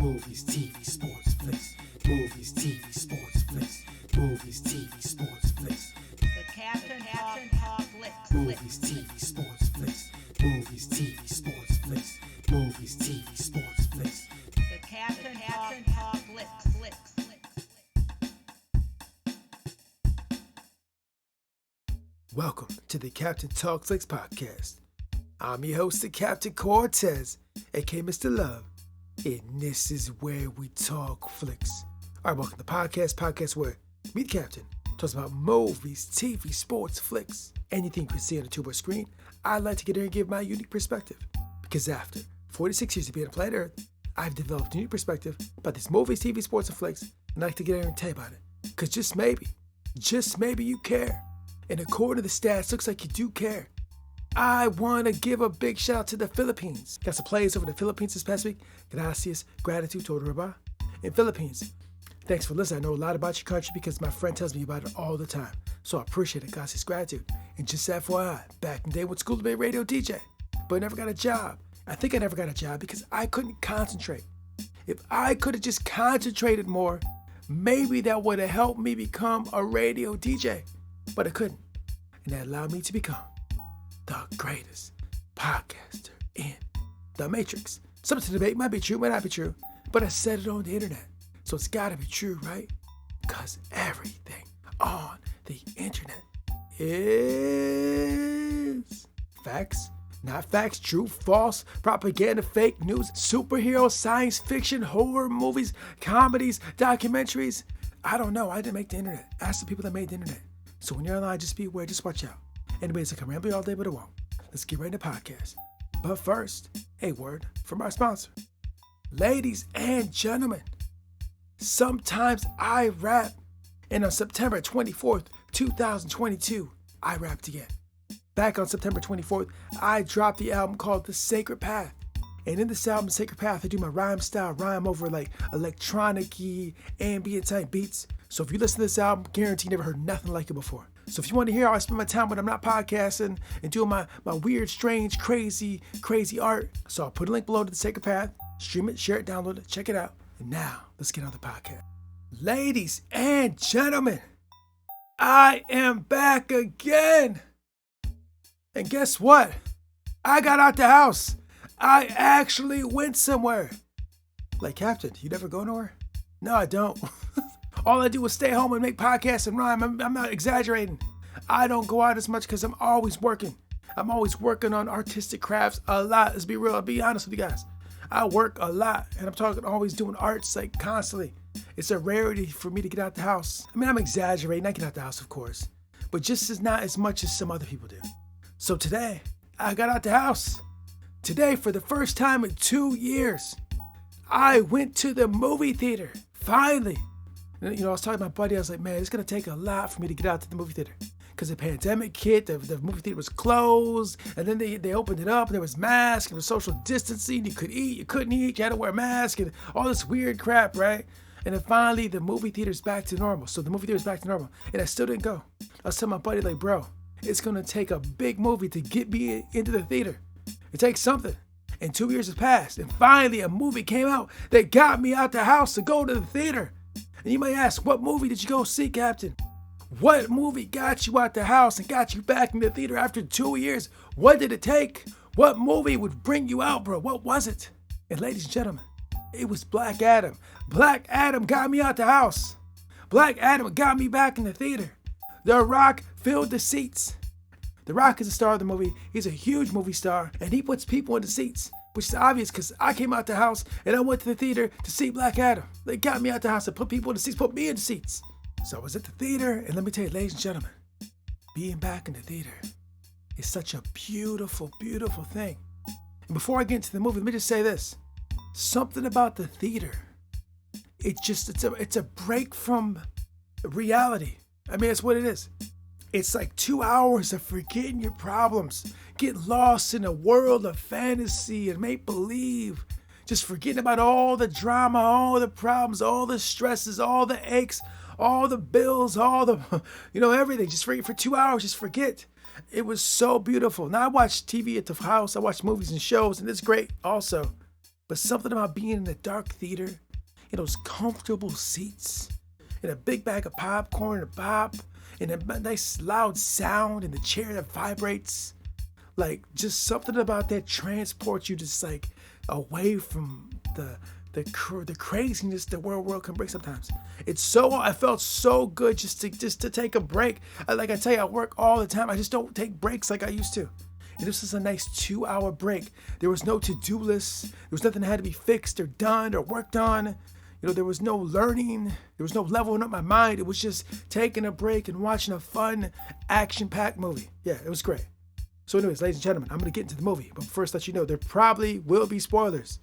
Movies, TV, sports, flicks. Movies, TV, sports, flicks. Movies, TV, sports, flicks. The Captain Talk Flicks. Movies, TV, sports, flicks. Movies, TV, sports, flicks. Movies, TV, sports, flicks. The Captain Talk Flicks. Welcome to the Captain Talk Flicks podcast. I'm your host, the Captain Cortez, aka Mr. Love, and this is where we talk flicks. All right, welcome to the podcast where me, the Captain, talks about movies, TV, sports, flicks, anything you can see on a two-board screen. I like to get in and give my unique perspective, because after 46 years of being on planet Earth, I've developed a unique perspective about these movies, TV, sports, and flicks, and I like to get in and tell you about it, because just maybe you care. And according to the stats, looks like you do care. I want to give a big shout out to the Philippines. Got some players over the Philippines this past week. Gracias, gratitude, todo reba. In Philippines, thanks for listening. I know a lot about your country because my friend tells me about it all the time. So I appreciate it. Gracias, gratitude. And just FYI, back in the day, went to school to be a radio DJ, but I never got a job. I think I never got a job because I couldn't concentrate. If I could have just concentrated more, maybe that would have helped me become a radio DJ. But I couldn't. And that allowed me to become the greatest podcaster in the Matrix. Something to debate, might be true, might not be true, but I said it on the internet. So it's gotta be true, right? Because everything on the internet is facts, not facts, true, false, propaganda, fake news, superhero, science fiction, horror movies, comedies, documentaries. I don't know. I didn't make the internet. Ask the people that made the internet. So when you're online, just be aware, just watch out. Anyways, I can ramble all day, but it won't. Let's get right into the podcast. But first, a word from our sponsor. Ladies and gentlemen, sometimes I rap. And on September 24th, 2022, I rapped again. Back on September 24th, I dropped the album called The Sacred Path. And in this album, Sacred Path, I do my rhyme over like electronic-y, ambient type beats. So if you listen to this album, guarantee you never heard nothing like it before. So if you want to hear how I spend my time when I'm not podcasting and doing my weird, strange, crazy art, so I'll put a link below to The Sacred Path. Stream it, share it, download it, check it out. And now, let's get on the podcast. Ladies and gentlemen, I am back again. And guess what? I got out the house. I actually went somewhere. Like, Captain, you never go nowhere? No, I don't. All I do is stay home and make podcasts and rhyme. I'm not exaggerating. I don't go out as much because I'm always working. I'm always working on artistic crafts a lot. Let's be real. I'll be honest with you guys. I work a lot, and I'm talking always doing arts like constantly. It's a rarity for me to get out the house. I mean, I'm exaggerating. I get out the house, of course, but just as not as much as some other people do. So today, I got out the house. Today, for the first time in 2 years, I went to the movie theater. Finally. You know, I was talking to my buddy. I was like, man, it's going to take a lot for me to get out to the movie theater. Because the pandemic hit, the movie theater was closed. And then they opened it up, and there was masks, and there was social distancing. You could eat, you couldn't eat. You had to wear a mask, and all this weird crap, right? And then finally, the movie theater's back to normal. So the movie theater's back to normal. And I still didn't go. I was telling my buddy, like, bro, it's going to take a big movie to get me into the theater. It takes something. And 2 years has passed. And finally, a movie came out that got me out the house to go to the theater. And you might ask, what movie did you go see, Captain? What movie got you out the house and got you back in the theater after 2 years? What did it take? What movie would bring you out, bro? What was it? And ladies and gentlemen, it was Black Adam. Black Adam got me out the house. Black Adam got me back in the theater. The Rock filled the seats. The Rock is the star of the movie. He's a huge movie star, and he puts people in the seats, which is obvious because I came out the house and I went to the theater to see Black Adam. They got me out the house and put people in the seats, put me in the seats. So I was at the theater, and let me tell you, ladies and gentlemen, being back in the theater is such a beautiful, beautiful thing. And before I get into the movie, let me just say this. Something about the theater, it's a break from reality. I mean, that's what it is. It's like 2 hours of forgetting your problems, get lost in a world of fantasy and make-believe, just forgetting about all the drama, all the problems, all the stresses, all the aches, all the bills, all the, everything. Just for 2 hours, just forget. It was so beautiful. Now, I watch TV at the house. I watch movies and shows, and it's great also. But something about being in a dark theater, in those comfortable seats, in a big bag of popcorn, a pop, and a nice loud sound, and the chair that vibrates, like just something about that transports you just like away from the craziness that world can bring sometimes. I felt so good just to take a break. Like I tell you, I work all the time. I just don't take breaks like I used to. And this was a nice 2-hour break. There was no to-do list. There was nothing that had to be fixed or done or worked on. There was no learning. There was no leveling up my mind. It was just taking a break and watching a fun, action-packed movie. Yeah, it was great. So anyways, ladies and gentlemen, I'm going to get into the movie. But first, let you know, there probably will be spoilers.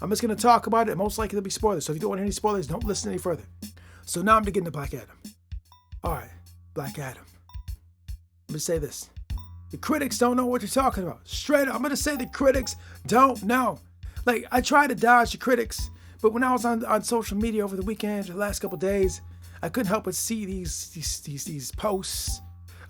I'm just going to talk about it. Most likely there'll be spoilers. So if you don't want any spoilers, don't listen any further. So now I'm going to get into Black Adam. All right, Black Adam. Let me say this. The critics don't know what you're talking about. Straight up, I'm going to say the critics don't know. Like, I try to dodge the critics, but when I was on social media over the weekend, the last couple days, I couldn't help but see these posts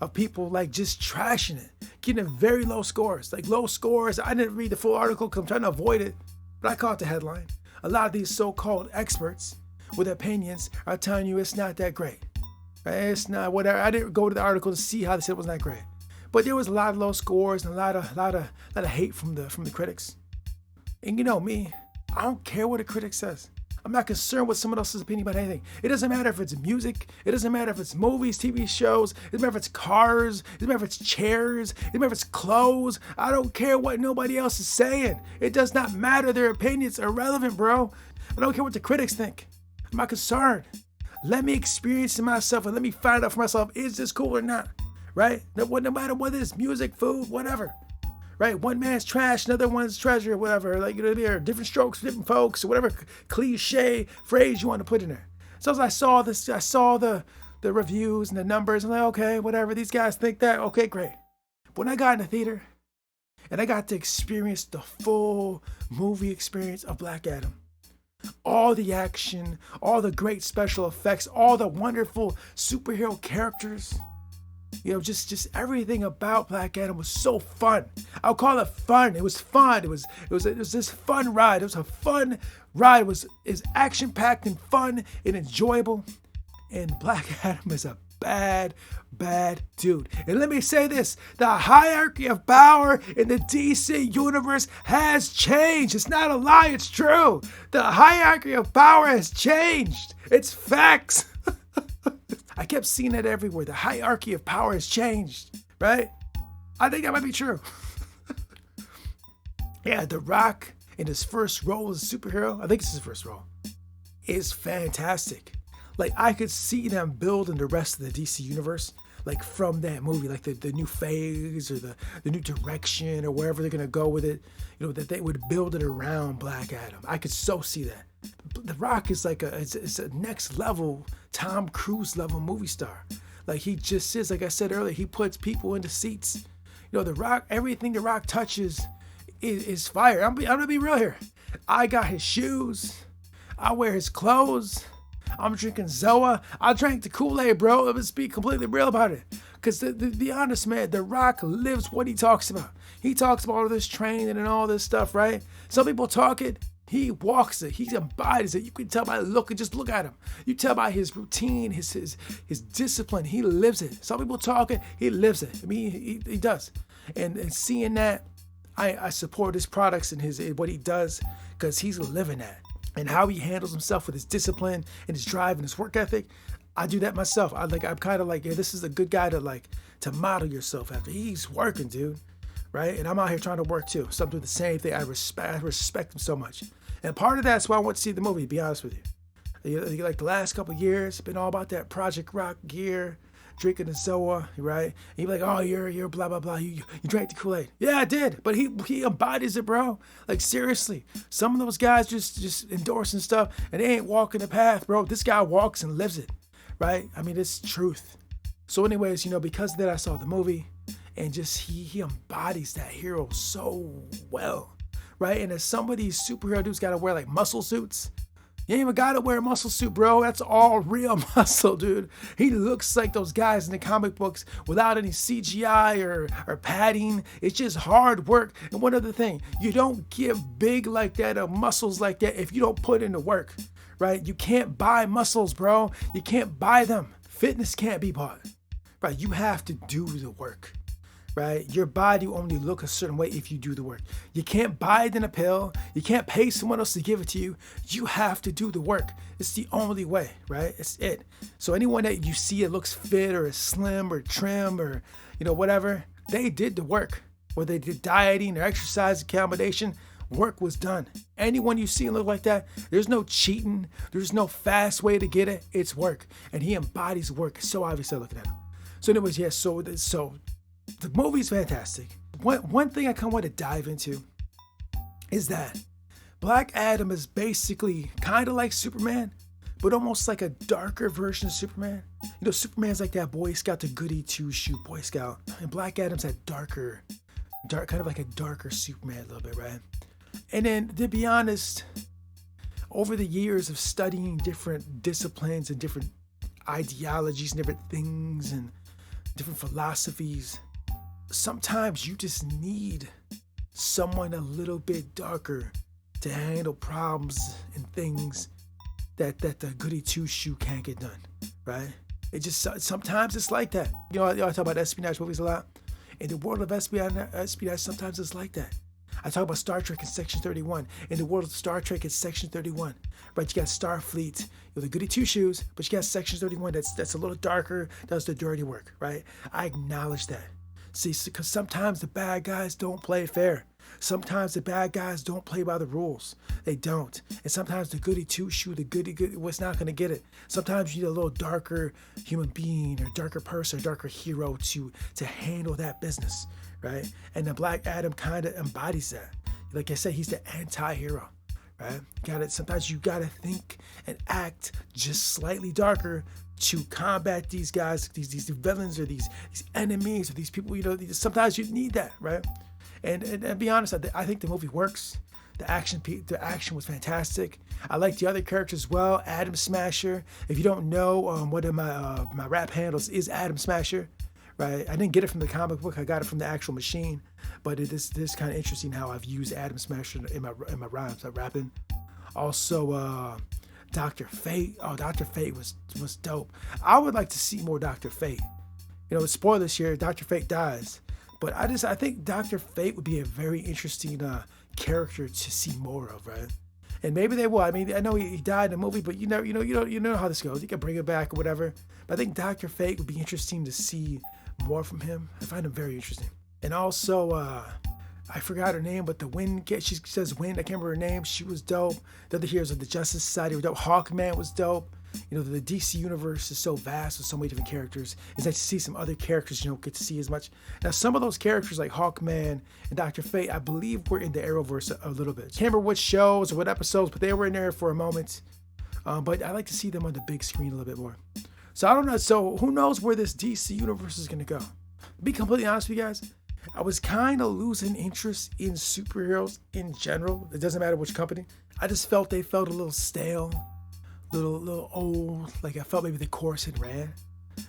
of people like just trashing it, getting very low scores. Like low scores. I didn't read the full article because I'm trying to avoid it, but I caught the headline. A lot of these so-called experts with opinions are telling you it's not that great. It's not whatever. I didn't go to the article to see how they said it was not great. But there was a lot of low scores and a lot of hate from the critics. And you know me, I don't care what the critic says. I'm not concerned with someone else's opinion about anything. It doesn't matter if it's music. It doesn't matter if it's movies, TV shows. It doesn't matter if it's cars. It doesn't matter if it's chairs. It doesn't matter if it's clothes. I don't care what nobody else is saying. It does not matter. Their opinions are irrelevant, bro. I don't care what the critics think. I'm not concerned. Let me experience it myself and let me find out for myself, is this cool or not? Right? No matter whether it's music, food, whatever. Right? One man's trash, another one's treasure, whatever. Like, there are different strokes for different folks, or whatever cliche phrase you want to put in there. So as I saw the reviews and the numbers, I'm like, okay, whatever. These guys think that. Okay, great. But when I got in the theater and I got to experience the full movie experience of Black Adam, all the action, all the great special effects, all the wonderful superhero characters, just everything about Black Adam was so fun. I'll call it fun. It was fun. It was this fun ride. It was a fun ride. It was action packed and fun and enjoyable. And Black Adam is a bad dude. And let me say this: the hierarchy of power in the DC universe has changed. It's not a lie. It's true. The hierarchy of power has changed. It's facts. I kept seeing that everywhere. The hierarchy of power has changed, right? I think that might be true. Yeah, The Rock in his first role as a superhero, I think it's his first role, is fantastic. Like, I could see them building the rest of the DC universe, like from that movie, like the new phase or the new direction or wherever they're going to go with it, that they would build it around Black Adam. I could so see that. The Rock is like it's a next level, Tom Cruise level movie star. Like, he just is, like I said earlier, he puts people into seats. The Rock, everything The Rock touches is fire. I'm gonna be real here. I got his shoes. I wear his clothes. I'm drinking Zoa. I drank the Kool-Aid, bro. Let's be completely real about it. Because to be honest, man, The Rock lives what he talks about. He talks about all this training and all this stuff, right? Some people talk it. He walks it. He embodies it. You can tell by the look and just look at him. You tell by his routine, his discipline. He lives it. Some people talk it. He lives it. I mean, he does. And seeing that, I support his products and what he does, because he's living that. And how he handles himself with his discipline and his drive and his work ethic. I do that myself. I'm kind of like, yeah, this is a good guy to model yourself after. He's working, dude. Right? And I'm out here trying to work too. So I'm doing the same thing. I respect him so much. And part of that's why I want to see the movie, to be honest with you. Like the last couple of years, it's been all about that Project Rock gear, drinking the Zoa, right? And you're like, oh, you're blah, blah, blah. You drank the Kool-Aid. Yeah, I did. But he embodies it, bro. Like, seriously. Some of those guys just endorsing stuff and they ain't walking the path, bro. This guy walks and lives it, right? I mean, it's truth. So anyways, because of that, I saw the movie. And just he embodies that hero so well, right? And as some of these superhero dudes got to wear like muscle suits, You ain't even gotta wear a muscle suit, bro. That's all real muscle, dude. He looks like those guys in the comic books without any CGI or padding. It's just hard work. And one other thing, you don't get big like that or muscles like that if you don't put in the work, right? You can't buy muscles, bro. You can't buy them. Fitness can't be bought, right? You have to do the work. Right? Your body will only look a certain way if you do the work. You can't buy it in a pill. You can't pay someone else to give it to you. You have to do the work. It's the only way, right? It's it. So anyone that you see it looks fit or is slim or trim or, whatever, they did the work. Whether they did dieting or exercise accommodation, work was done. Anyone you see look like that, there's no cheating. There's no fast way to get it. It's work. And he embodies work. It's so obvious looking at him. So anyways, yeah, so the movie's fantastic. One thing I kind of want to dive into is that Black Adam is basically kind of like Superman, but almost like a darker version of Superman. Superman's like that Boy Scout, the goody two-shoe Boy Scout. And Black Adam's that dark, kind of like a darker Superman a little bit, right? And then, to be honest, over the years of studying different disciplines and different ideologies and different things and different philosophies, sometimes you just need someone a little bit darker to handle problems and things that the goody two-shoe can't get done, right? It just, sometimes it's like that. I talk about espionage movies a lot. In the world of espionage, sometimes it's like that. I talk about Star Trek in Section 31. In the world of Star Trek, it's Section 31. Right? You got Starfleet, the goody two-shoes, but you got Section 31 that's a little darker, does the dirty work, right? I acknowledge that. See, because sometimes the bad guys don't play fair. Sometimes the bad guys don't play by the rules. They don't. And sometimes the goody two-shoe, the goody was not going to get it. Sometimes you need a little darker human being or darker person, or darker hero to handle that business, right? And the Black Adam kind of embodies that. Like I said, he's the anti-hero, right? Sometimes you got to think and act just slightly darker to combat these guys, these villains or these enemies or these people, sometimes you need that, right? And to be honest, I think the movie works. The action was fantastic. I like the other characters as well. Adam Smasher. If you don't know, one of my rap handles is Adam Smasher, right? I didn't get it from the comic book. I got it from the actual machine. But it is kind of interesting how I've used Adam Smasher in my rhymes. I'm rapping. Also, Dr. Fate. Oh, Dr. Fate was dope. I would like to see more Dr. Fate. Spoilers here, Dr. Fate dies. But I think Dr. Fate would be a very interesting character to see more of, right? And maybe they will. I mean, I know he died in the movie, but you know how this goes. You can bring it back or whatever. But I think Dr. Fate would be interesting to see more from him. I find him very interesting. And also, I forgot her name, but she says Wind. I can't remember her name. She was dope. The other heroes of the Justice Society were dope. Hawkman was dope. The DC universe is so vast with so many different characters. It's nice to see some other characters you don't get to see as much. Now, some of those characters like Hawkman and Dr. Fate, I believe were in the Arrowverse a little bit. Can't remember what shows or what episodes, but they were in there for a moment. But I like to see them on the big screen a little bit more. So I don't know. So who knows where this DC universe is going to go? To be completely honest with you guys, I was kind of losing interest in superheroes in general. It doesn't matter which company. I just felt they felt a little stale. Little old, like I felt maybe the course had ran.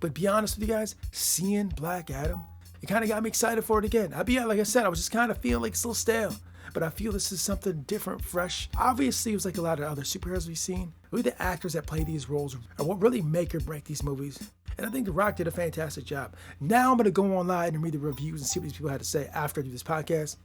But be honest with you guys, seeing Black Adam, it kind of got me excited for it again. Like I said, I was just kind of feeling like it's a little stale. But I feel this is something different, fresh. Obviously, it was like a lot of other superheroes we've seen. Really, the actors that play these roles are what really make or break these movies. And I think The Rock did a fantastic job. Now I'm going to go online and read the reviews and see what these people had to say after I do this podcast.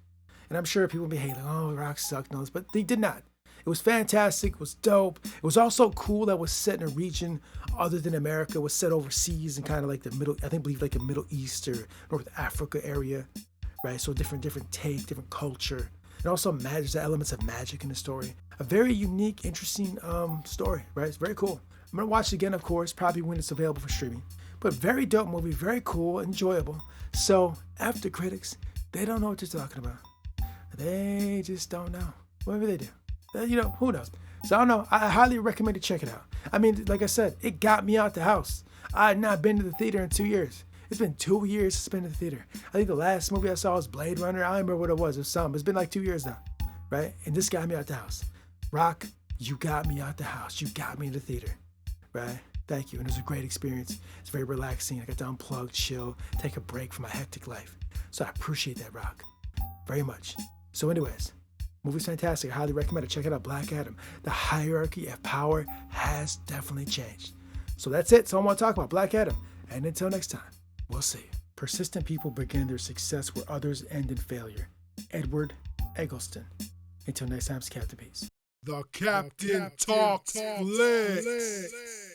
And I'm sure people will be hating, oh, The Rock sucked and all this, but they did not. It was fantastic. It was dope. It was also cool that it was set in a region other than America. It was set overseas and kind of like the Middle East or North Africa area, right? So different take, different culture. And also there's the elements of magic in the story. A very unique, interesting story, right? It's very cool. I'm going to watch it again, of course, probably when it's available for streaming. But very dope movie, very cool, enjoyable. So after critics, they don't know what they're talking about. They just don't know. Maybe they do. Who knows? So I don't know. I highly recommend to check it out. I mean, like I said, it got me out the house. I had not been to the theater in 2 years. It's been 2 years since I've been to the theater. I think the last movie I saw was Blade Runner. I don't remember what it was. It was something. It's been like 2 years now, right? And this got me out the house. Rock, You got me out the house. You got me in the theater, right? Thank you. And it was a great experience. It's very relaxing. I got to unplug, chill, take a break from my hectic life. So I appreciate that, Rock, very much. So anyways, movie's fantastic. I highly recommend it. Check it out, Black Adam. The hierarchy of power has definitely changed. So that's it. So I want to talk about Black Adam. And until next time, we'll see. Persistent people begin their success where others end in failure. Edward Eggleston. Until next time, it's Captain Peace. The Captain Talks Flicks.